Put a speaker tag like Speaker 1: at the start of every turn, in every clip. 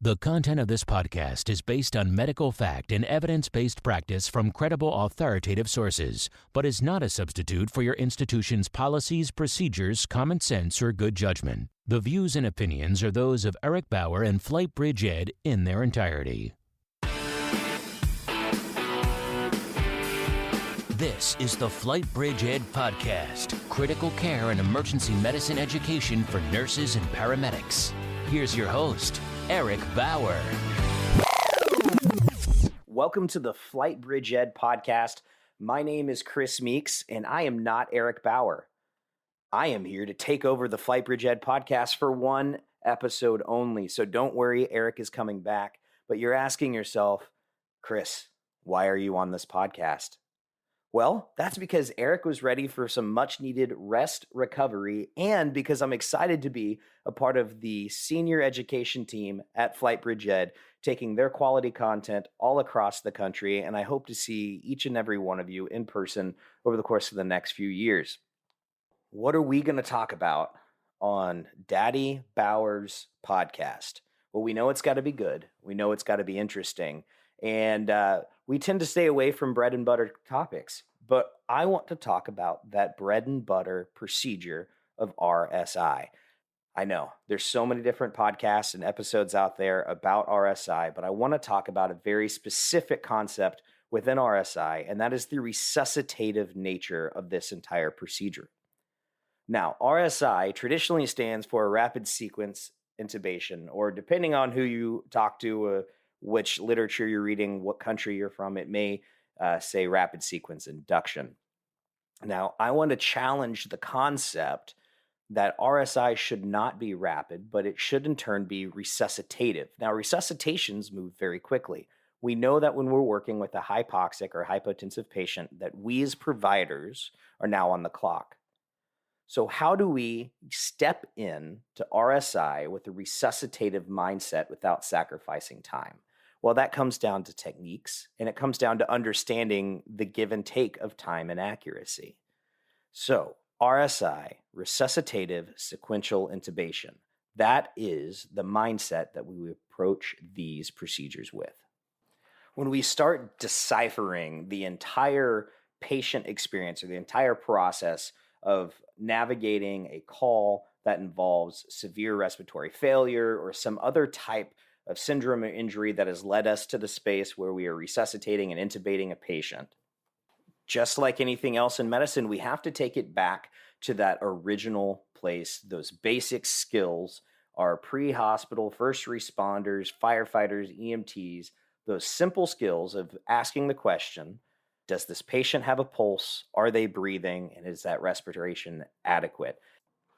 Speaker 1: The content of this podcast is based on medical fact and evidence-based practice from credible authoritative sources, but is not a substitute for your institution's policies, procedures, common sense, or good judgment. The views and opinions are those of Eric Bauer and FlightbridgeED in their entirety. This is the FlightbridgeED Podcast, critical care and emergency medicine education for nurses and paramedics. Here's your host, Eric Bauer.
Speaker 2: Welcome to the FlightbridgeED Podcast. My name is Chris Meeks, and I am not Eric Bauer. I am here to take over the FlightbridgeED Podcast for one episode only, so don't worry, Eric is coming back. But you're asking yourself, Chris, why are you on this podcast? Well, that's because Eric was ready for some much-needed rest, recovery, and because I'm excited to be a part of the senior education team at FlightbridgeED, taking their quality content all across the country, and I hope to see each and every one of you in person over the course of the next few years. What are we going to talk about on Daddy Bauer's podcast? Well, we know it's got to be good. We know it's got to be interesting. And we tend to stay away from bread and butter topics, but I want to talk about that bread and butter procedure of RSI. I know there's so many different podcasts and episodes out there about RSI, but I want to talk about a very specific concept within RSI, and that is the resuscitative nature of this entire procedure. Now, RSI traditionally stands for a rapid sequence intubation, or depending on who you talk to, which literature you're reading, what country you're from, it may say rapid sequence induction. Now, I want to challenge the concept that RSI should not be rapid, but it should in turn be resuscitative. Now, resuscitations move very quickly. We know that when we're working with a hypoxic or hypotensive patient, that we as providers are now on the clock. So how do we step in to RSI with a resuscitative mindset without sacrificing time? Well, that comes down to techniques, and it comes down to understanding the give and take of time and accuracy. So RSI, resuscitative sequential intubation, that is the mindset that we approach these procedures with. When we start deciphering the entire patient experience or the entire process of navigating a call that involves severe respiratory failure or some other type of syndrome or injury that has led us to the space where we are resuscitating and intubating a patient. Just like anything else in medicine, we have to take it back to that original place. Those basic skills are pre-hospital, first responders, firefighters, EMTs, those simple skills of asking the question, does this patient have a pulse? Are they breathing? And is that respiration adequate?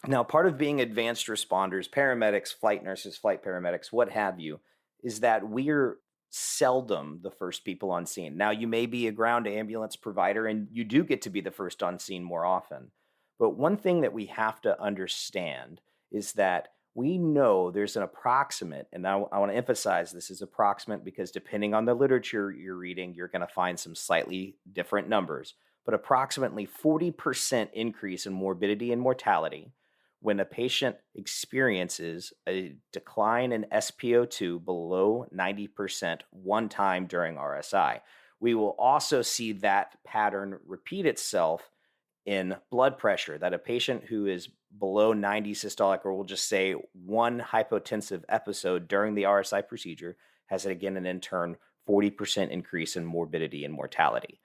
Speaker 2: Now, part of being advanced responders, paramedics, flight nurses, flight paramedics, what have you, is that we're seldom the first people on scene. Now, you may be a ground ambulance provider, and you do get to be the first on scene more often. But one thing that we have to understand is that we know there's an approximate, and I want to emphasize this is approximate because depending on the literature you're reading, you're going to find some slightly different numbers, but approximately 40% increase in morbidity and mortality when a patient experiences a decline in SpO2 below 90% one time during RSI. We will also see that pattern repeat itself in blood pressure, that a patient who is below 90 systolic, or we'll just say one hypotensive episode during the RSI procedure, has again an in turn 40% increase in morbidity and mortality.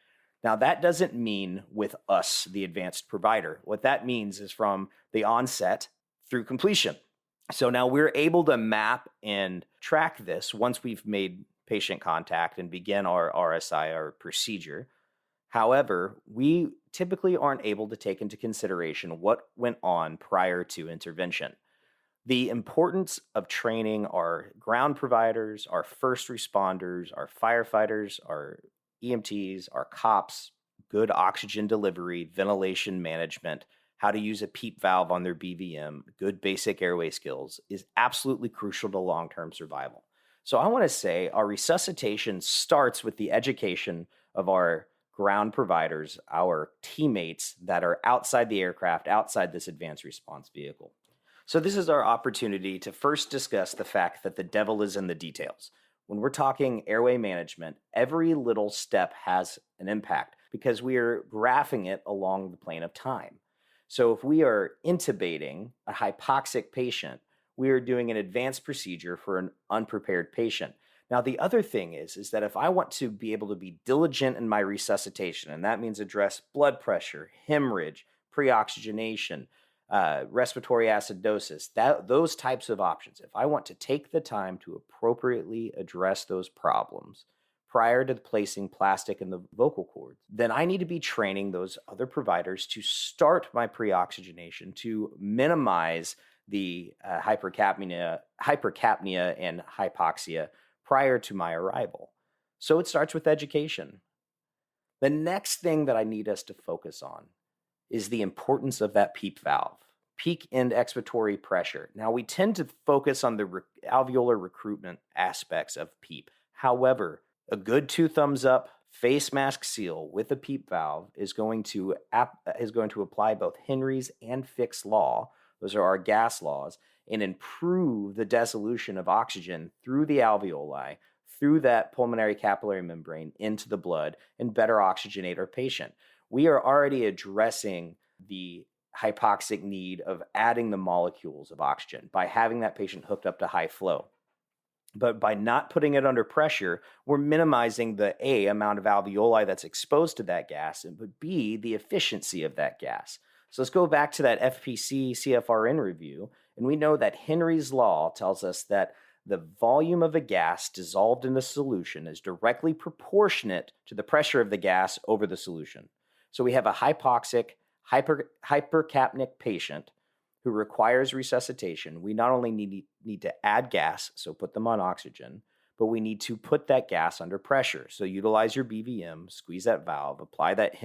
Speaker 2: Now, that doesn't mean with us, the advanced provider. What that means is from the onset through completion. So now we're able to map and track this once we've made patient contact and begin our RSI, our procedure. However, we typically aren't able to take into consideration what went on prior to intervention. The importance of training our ground providers, our first responders, our firefighters, our EMTs, our cops, good oxygen delivery, ventilation management, how to use a PEEP valve on their BVM, good basic airway skills is absolutely crucial to long-term survival. So I want to say our resuscitation starts with the education of our ground providers, our teammates that are outside the aircraft, outside this advanced response vehicle. So, this is our opportunity to first discuss the fact that the devil is in the details. When we're talking airway management, every little step has an impact because we are graphing it along the plane of time. So, if we are intubating a hypoxic patient, we are doing an advanced procedure for an unprepared patient. Now, the other thing is that if I want to be able to be diligent in my resuscitation, and that means address blood pressure, hemorrhage, pre-oxygenation, respiratory acidosis, those types of options. If I want to take the time to appropriately address those problems prior to placing plastic in the vocal cords, then I need to be training those other providers to start my pre-oxygenation to minimize the hypercapnia and hypoxia prior to my arrival. So it starts with education. The next thing that I need us to focus on is the importance of that PEEP valve, peak end expiratory pressure. Now, we tend to focus on the alveolar recruitment aspects of PEEP. However, a good 2 thumbs up face mask seal with a PEEP valve is going to apply both Henry's and Fick's law. Those are our gas laws, and improve the dissolution of oxygen through the alveoli, through that pulmonary capillary membrane into the blood, and better oxygenate our patient. We are already addressing the hypoxic need of adding the molecules of oxygen by having that patient hooked up to high flow. But by not putting it under pressure, we're minimizing the A, amount of alveoli that's exposed to that gas, and but B, the efficiency of that gas. So let's go back to that FPC CFRN review, and we know that Henry's law tells us that the volume of a gas dissolved in the solution is directly proportionate to the pressure of the gas over the solution. So we have a hypoxic, hypercapnic patient who requires resuscitation. We not only need to add gas, so put them on oxygen, but we need to put that gas under pressure. So utilize your BVM, squeeze that valve, apply that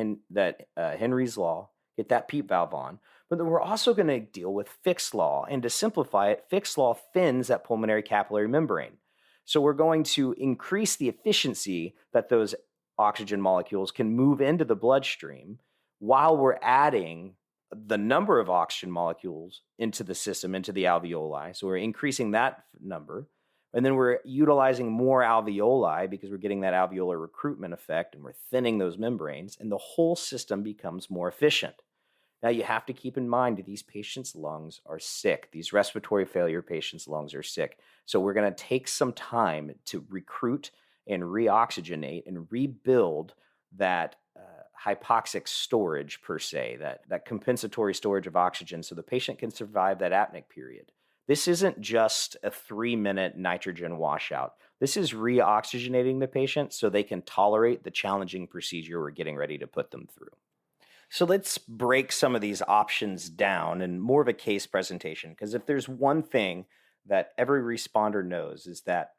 Speaker 2: Henry's law, get that PEEP valve on. But then we're also going to deal with Fick's law. And to simplify it, Fick's law thins that pulmonary capillary membrane. So we're going to increase the efficiency that those oxygen molecules can move into the bloodstream while we're adding the number of oxygen molecules into the system, into the alveoli. So we're increasing that number. And then we're utilizing more alveoli because we're getting that alveolar recruitment effect, and we're thinning those membranes, and the whole system becomes more efficient. Now, you have to keep in mind that these patients' lungs are sick. These respiratory failure patients' lungs are sick. So we're going to take some time to recruit and reoxygenate and rebuild that hypoxic storage, per se, that compensatory storage of oxygen so the patient can survive that apneic period. This isn't just a 3-minute nitrogen washout. This is reoxygenating the patient so they can tolerate the challenging procedure we're getting ready to put them through. So let's break some of these options down in more of a case presentation, because if there's one thing that every responder knows is that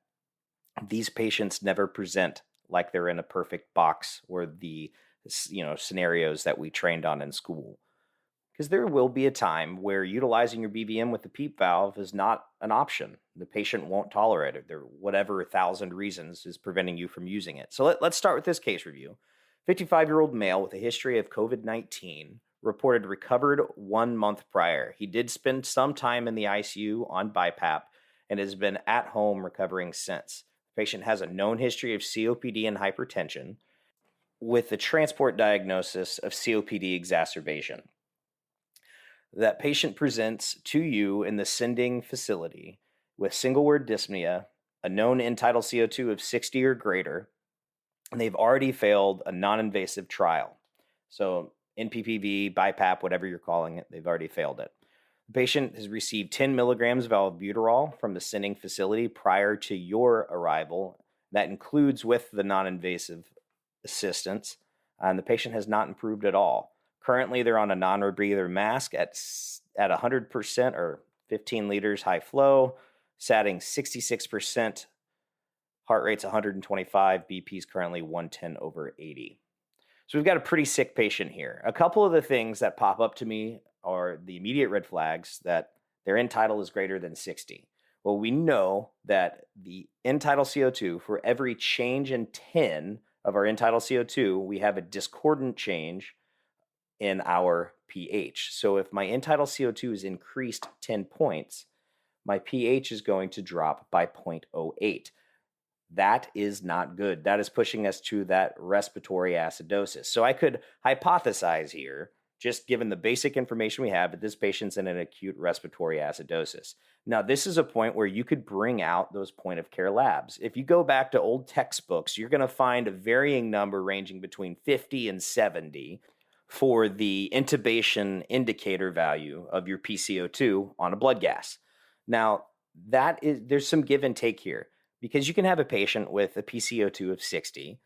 Speaker 2: these patients never present like they're in a perfect box or the scenarios that we trained on in school. Because there will be a time where utilizing your BVM with the PEEP valve is not an option. The patient won't tolerate it. There, whatever 1,000 reasons is preventing you from using it. So let's start with this case review. 55-year-old male with a history of COVID-19 reported recovered 1 month prior. He did spend some time in the ICU on BiPAP and has been at home recovering since. The patient has a known history of COPD and hypertension with the transport diagnosis of COPD exacerbation. That patient presents to you in the sending facility with single-word dyspnea, a known end-tidal CO2 of 60 or greater, and they've already failed a non-invasive trial. So NPPV, BiPAP, whatever you're calling it, they've already failed it. The patient has received 10 milligrams of albuterol from the sending facility prior to your arrival. That includes with the non-invasive assistance, and the patient has not improved at all. Currently, they're on a non-rebreather mask at 100% or 15 liters high flow, satting 66%, heart rate's 125, BP's currently 110/80. So we've got a pretty sick patient here. A couple of the things that pop up to me are the immediate red flags that their end-tidal is greater than 60. Well, we know that the end-tidal CO2, for every change in 10 of our end-tidal CO2, we have a discordant change in our pH. So if my end-tidal CO2 is increased 10 points, my pH is going to drop by 0.08. That is not good. That is pushing us to that respiratory acidosis. So I could hypothesize here, just given the basic information we have, that this patient's in an acute respiratory acidosis. Now, this is a point where you could bring out those point of care labs. If you go back to old textbooks, you're going to find a varying number ranging between 50 and 70 for the intubation indicator value of your PCO2 on a blood gas. Now, there's some give and take here, because you can have a patient with a PCO2 of 60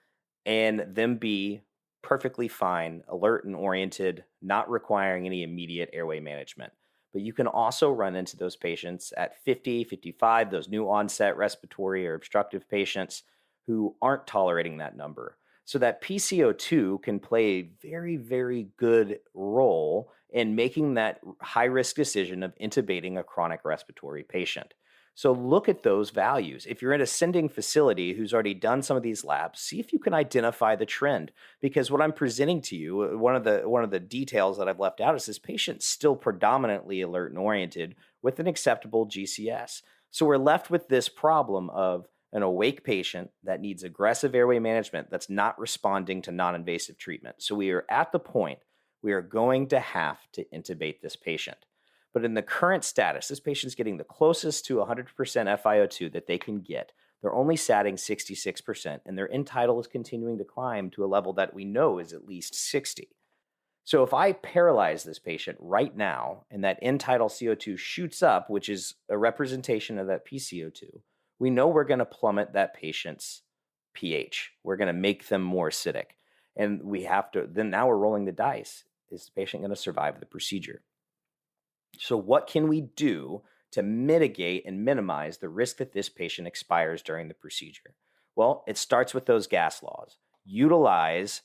Speaker 2: and them be perfectly fine, alert and oriented, not requiring any immediate airway management. But you can also run into those patients at 50, 55, those new onset respiratory or obstructive patients who aren't tolerating that number. So that PCO2 can play a very, very good role in making that high-risk decision of intubating a chronic respiratory patient. So look at those values. If you're in a sending facility who's already done some of these labs, see if you can identify the trend. Because what I'm presenting to you, one of the details that I've left out is this patient's still predominantly alert and oriented with an acceptable GCS. So we're left with this problem of an awake patient that needs aggressive airway management that's not responding to non-invasive treatment. So we are at the point we are going to have to intubate this patient. But in the current status, this patient's getting the closest to 100% FiO2 that they can get. They're only satting 66%, and their end-tidal is continuing to climb to a level that we know is at least 60. So if I paralyze this patient right now, and that end-tidal CO2 shoots up, which is a representation of that PCO2, we know we're going to plummet that patient's pH. We're going to make them more acidic. And then now we're rolling the dice. Is the patient going to survive the procedure? So what can we do to mitigate and minimize the risk that this patient expires during the procedure? Well, it starts with those gas laws. Utilize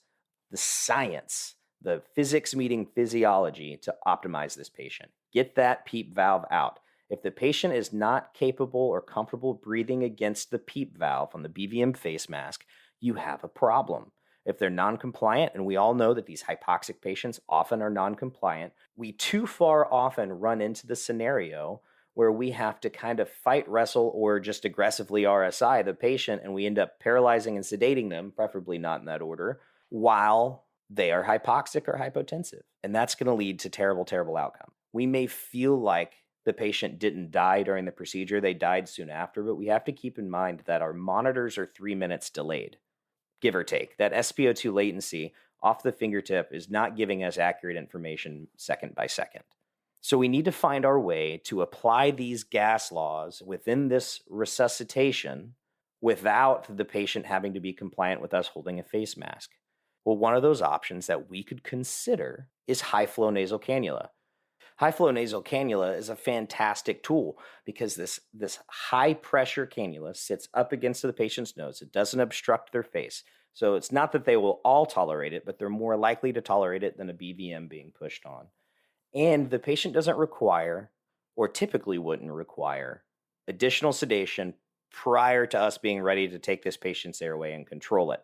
Speaker 2: the science, the physics meeting physiology to optimize this patient. Get that PEEP valve out. If the patient is not capable or comfortable breathing against the PEEP valve on the BVM face mask, you have a problem. If they're non-compliant, and we all know that these hypoxic patients often are non-compliant, we too far often run into the scenario where we have to kind of fight, wrestle, or just aggressively RSI the patient, and we end up paralyzing and sedating them, preferably not in that order, while they are hypoxic or hypotensive. And that's going to lead to terrible, terrible outcome. We may feel like the patient didn't die during the procedure, they died soon after, but we have to keep in mind that our monitors are 3 minutes delayed, give or take. That SpO2 latency off the fingertip is not giving us accurate information second by second. So we need to find our way to apply these gas laws within this resuscitation without the patient having to be compliant with us holding a face mask. Well, one of those options that we could consider is high-flow nasal cannula. High-flow nasal cannula is a fantastic tool because this high-pressure cannula sits up against the patient's nose. It doesn't obstruct their face. So it's not that they will all tolerate it, but they're more likely to tolerate it than a BVM being pushed on. And the patient doesn't require, or typically wouldn't require, additional sedation prior to us being ready to take this patient's airway and control it.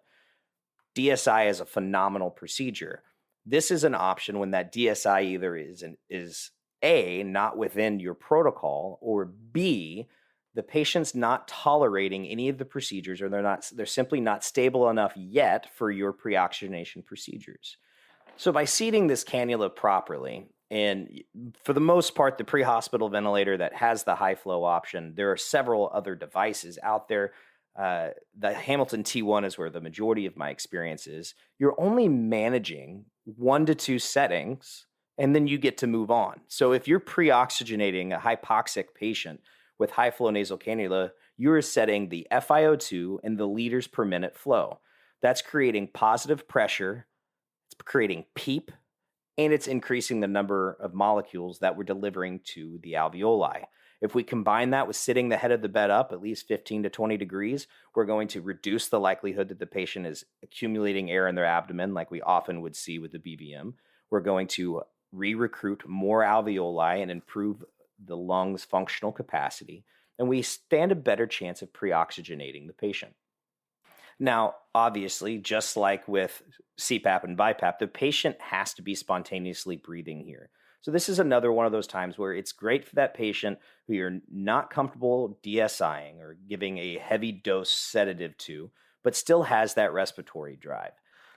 Speaker 2: DSI is a phenomenal procedure. This is an option when that DSI either is A, not within your protocol, or B, the patient's not tolerating any of the procedures, or they're simply not stable enough yet for your pre-oxygenation procedures. So by seating this cannula properly, and for the most part, the pre-hospital ventilator that has the high flow option, there are several other devices out there. The Hamilton T1 is where the majority of my experience is. You're only managing 1 to 2 settings, and then you get to move on. So if you're pre-oxygenating a hypoxic patient with high-flow nasal cannula, you're setting the FiO2 and the liters per minute flow. That's creating positive pressure, it's creating PEEP, and it's increasing the number of molecules that we're delivering to the alveoli. If we combine that with sitting the head of the bed up at least 15 to 20 degrees, we're going to reduce the likelihood that the patient is accumulating air in their abdomen like we often would see with the BVM. We're going to re-recruit more alveoli and improve the lungs' functional capacity, and we stand a better chance of pre-oxygenating the patient. Now, obviously, just like with CPAP and BiPAP, the patient has to be spontaneously breathing here. So this is another one of those times where it's great for that patient who you're not comfortable DSIing or giving a heavy dose sedative to, but still has that respiratory drive.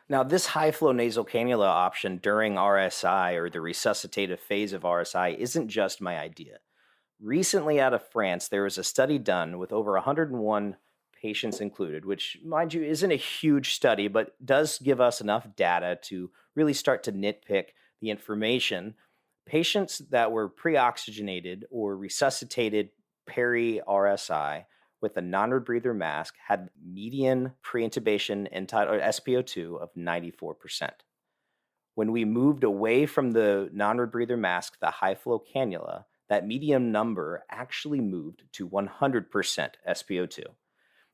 Speaker 2: Now, this high flow nasal cannula option during RSI or the resuscitative phase of RSI isn't just my idea. Recently out of France, there was a study done with over 101 patients included, which, mind you, isn't a huge study, but does give us enough data to really start to nitpick the information. Patients that were pre-oxygenated or resuscitated peri-RSI with a non-rebreather mask had median pre-intubation or SpO2 of 94%. When we moved away from the non-rebreather mask, the high-flow cannula, that median number actually moved to 100% SpO2.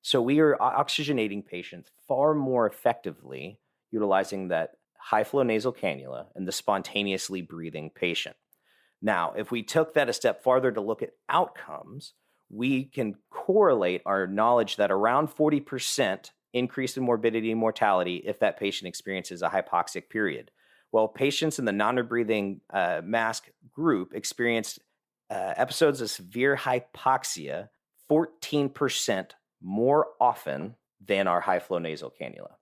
Speaker 2: So we are oxygenating patients far more effectively utilizing that high-flow nasal cannula and the spontaneously breathing patient. Now, if we took that a step farther to look at outcomes, we can correlate our knowledge that around 40% increase in morbidity and mortality if that patient experiences a hypoxic period. Well, patients in the non-rebreathing mask group experienced episodes of severe hypoxia 14% more often than our high-flow nasal cannula.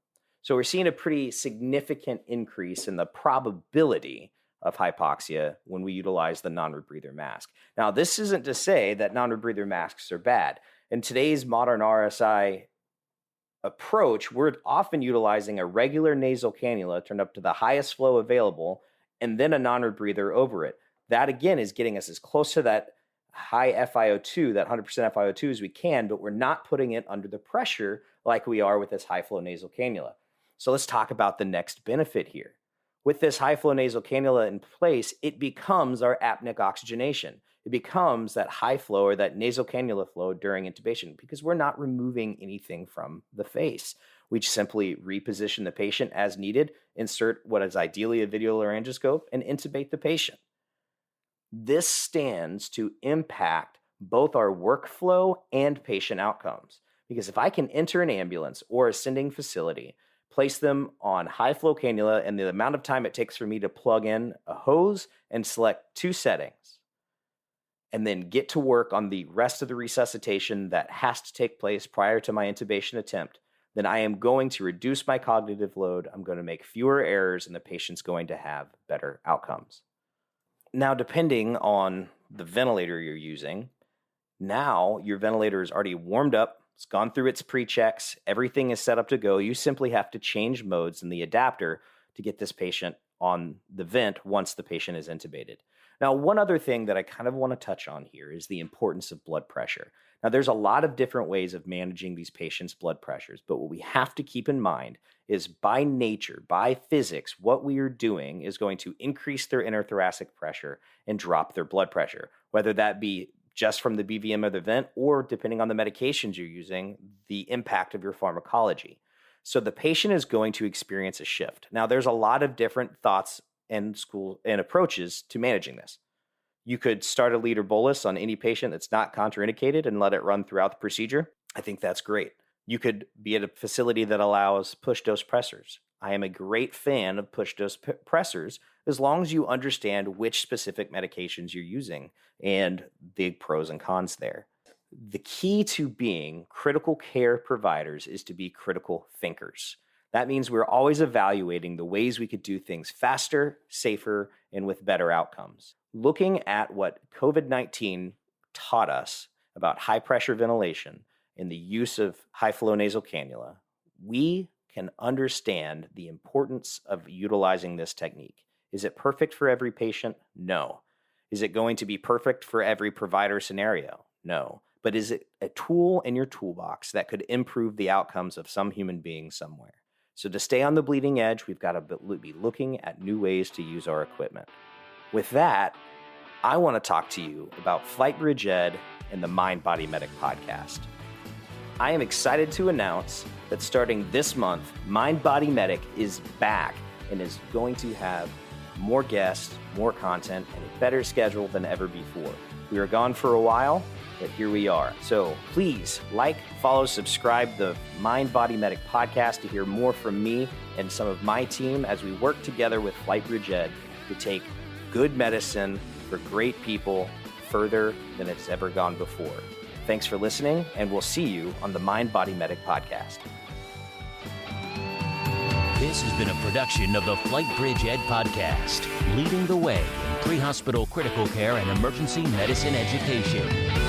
Speaker 2: So we're seeing a pretty significant increase in the probability of hypoxia when we utilize the non-rebreather mask. Now, this isn't to say that non-rebreather masks are bad. In today's modern RSI approach, we're often utilizing a regular nasal cannula turned up to the highest flow available and then a non-rebreather over it. That, again, is getting us as close to that high FiO2, that 100% FiO2 as we can, but we're not putting it under the pressure like we are with this high-flow nasal cannula. So let's talk about the next benefit here. With this high-flow nasal cannula in place, it becomes our apneic oxygenation. It becomes that high flow or that nasal cannula flow during intubation because we're not removing anything from the face. We simply reposition the patient as needed, insert what is ideally a video laryngoscope, and intubate the patient. This stands to impact both our workflow and patient outcomes. Because if I can enter an ambulance or a sending facility, place them on high flow cannula, and the amount of time it takes for me to plug in a hose and select 2 settings, and then get to work on the rest of the resuscitation that has to take place prior to my intubation attempt, then I am going to reduce my cognitive load. I'm going to make fewer errors, and the patient's going to have better outcomes. Now, depending on the ventilator you're using, now your ventilator is already warmed up. It's gone through its pre-checks. Everything is set up to go. You simply have to change modes in the adapter to get this patient on the vent once the patient is intubated. Now, one other thing that I kind of want to touch on here is the importance of blood pressure. Now, there's a lot of different ways of managing these patients' blood pressures, but what we have to keep in mind is by nature, by physics, what we are doing is going to increase their interthoracic pressure and drop their blood pressure, whether that be just from the BVM of the vent or, depending on the medications you're using, the impact of your pharmacology. So the patient is going to experience a shift. Now, there's a lot of different thoughts and approaches to managing this. You could start a liter bolus on any patient that's not contraindicated and let it run throughout the procedure. I think that's great. You could be at a facility that allows push dose pressors. I am a great fan of push dose pressors as long as you understand which specific medications you're using and the pros and cons there. The key to being critical care providers is to be critical thinkers. That means we're always evaluating the ways we could do things faster, safer, and with better outcomes. Looking at what COVID-19 taught us about high pressure ventilation and the use of high flow nasal cannula, we can understand the importance of utilizing this technique. Is it perfect for every patient? No. Is it going to be perfect for every provider scenario? No. But is it a tool in your toolbox that could improve the outcomes of some human being somewhere? So to stay on the bleeding edge, we've got to be looking at new ways to use our equipment. With that, I want to talk to you about FlightbridgeED and the Mind Body Medic podcast. I am excited to announce that starting this month, Mind Body Medic is back and is going to have more guests, more content, and a better schedule than ever before. We were gone for a while, but here we are. So please like, follow, subscribe the Mind Body Medic podcast to hear more from me and some of my team as we work together with FlightbridgeED to take good medicine for great people further than it's ever gone before. Thanks for listening, and we'll see you on the Mind Body Medic podcast.
Speaker 1: This has been a production of the FlightbridgeED Podcast, leading the way in pre-hospital critical care and emergency medicine education.